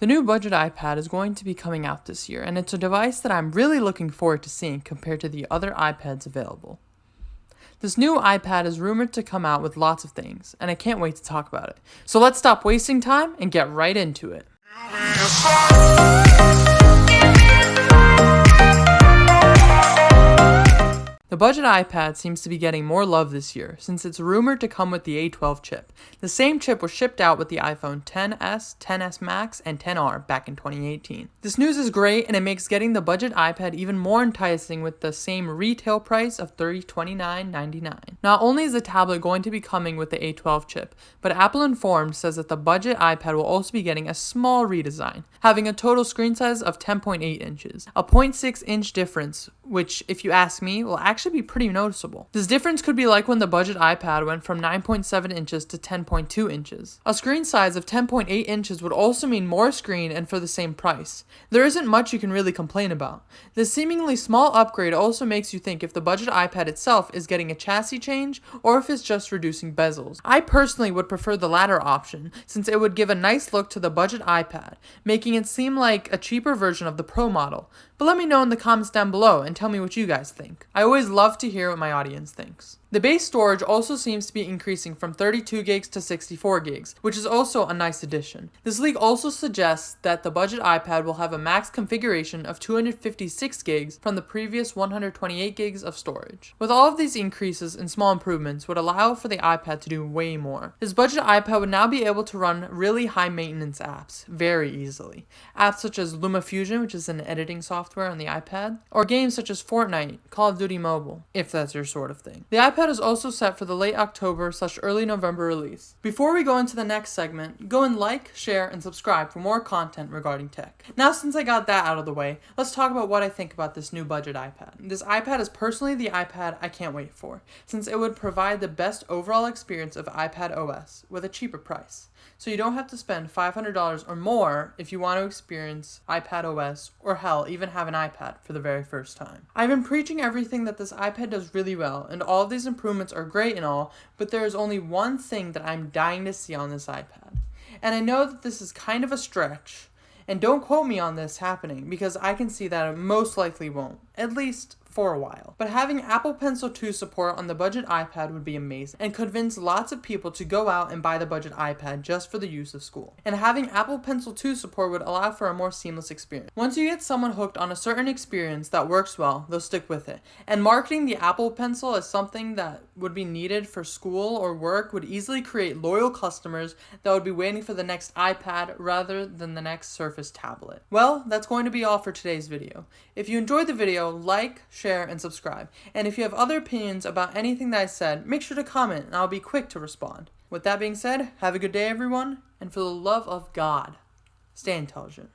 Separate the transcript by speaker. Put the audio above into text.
Speaker 1: The new budget iPad is going to be coming out this year, and it's a device that I'm really looking forward to seeing compared to the other iPads available. This new iPad is rumored to come out with lots of things, and I can't wait to talk about it. So let's stop wasting time and get right into it. The budget iPad seems to be getting more love this year since it's rumored to come with the A12 chip. The same chip was shipped out with the iPhone XS, XS Max, and XR back in 2018. This news is great, and it makes getting the budget iPad even more enticing with the same retail price of $29.99. Not only is the tablet going to be coming with the A12 chip, but Apple Informed says that the budget iPad will also be getting a small redesign, having a total screen size of 10.8 inches, a 0.6-inch difference, which, if you ask me, will actually be pretty noticeable. This difference could be like when the budget iPad went from 9.7 inches to 10.2 inches. A screen size of 10.8 inches would also mean more screen and for the same price. There isn't much you can really complain about. This seemingly small upgrade also makes you think if the budget iPad itself is getting a chassis change or if it's just reducing bezels. I personally would prefer the latter option since it would give a nice look to the budget iPad, making it seem like a cheaper version of the Pro model. But let me know in the comments down below and tell me what you guys think. I always love to hear what my audience thinks. The base storage also seems to be increasing from 32 gigs to 64 gigs, which is also a nice addition. This leak also suggests that the budget iPad will have a max configuration of 256 gigs from the previous 128 gigs of storage. With all of these increases and small improvements would allow for the iPad to do way more. This budget iPad would now be able to run really high maintenance apps very easily. Apps such as LumaFusion, which is an editing software on the iPad, or games such as Fortnite, Call of Duty Mobile, if that's your sort of thing. The iPad is also set for the late October/early November release. Before we go into the next segment, go and like, share, and subscribe for more content regarding tech. Now, since I got that out of the way, let's talk about what I think about this new budget iPad. This iPad is personally the iPad I can't wait for, since it would provide the best overall experience of iPad OS with a cheaper price. So you don't have to spend $500 or more if you want to experience iPad OS or hell, even have an iPad for the very first time. I've been preaching everything that this iPad does really well, and all of these improvements are great and all, but there is only one thing that I'm dying to see on this iPad. And I know that this is kind of a stretch, and don't quote me on this happening because I can see that it most likely won't, at least for a while. But having Apple Pencil 2 support on the budget iPad would be amazing and convince lots of people to go out and buy the budget iPad just for the use of school. And having Apple Pencil 2 support would allow for a more seamless experience. Once you get someone hooked on a certain experience that works well, they'll stick with it. And marketing the Apple Pencil as something that would be needed for school or work would easily create loyal customers that would be waiting for the next iPad rather than the next Surface tablet. Well, that's going to be all for today's video. If you enjoyed the video, like, share, and subscribe. And if you have other opinions about anything that I said, make sure to comment and I'll be quick to respond. With that being said, have a good day everyone, and for the love of God, stay intelligent.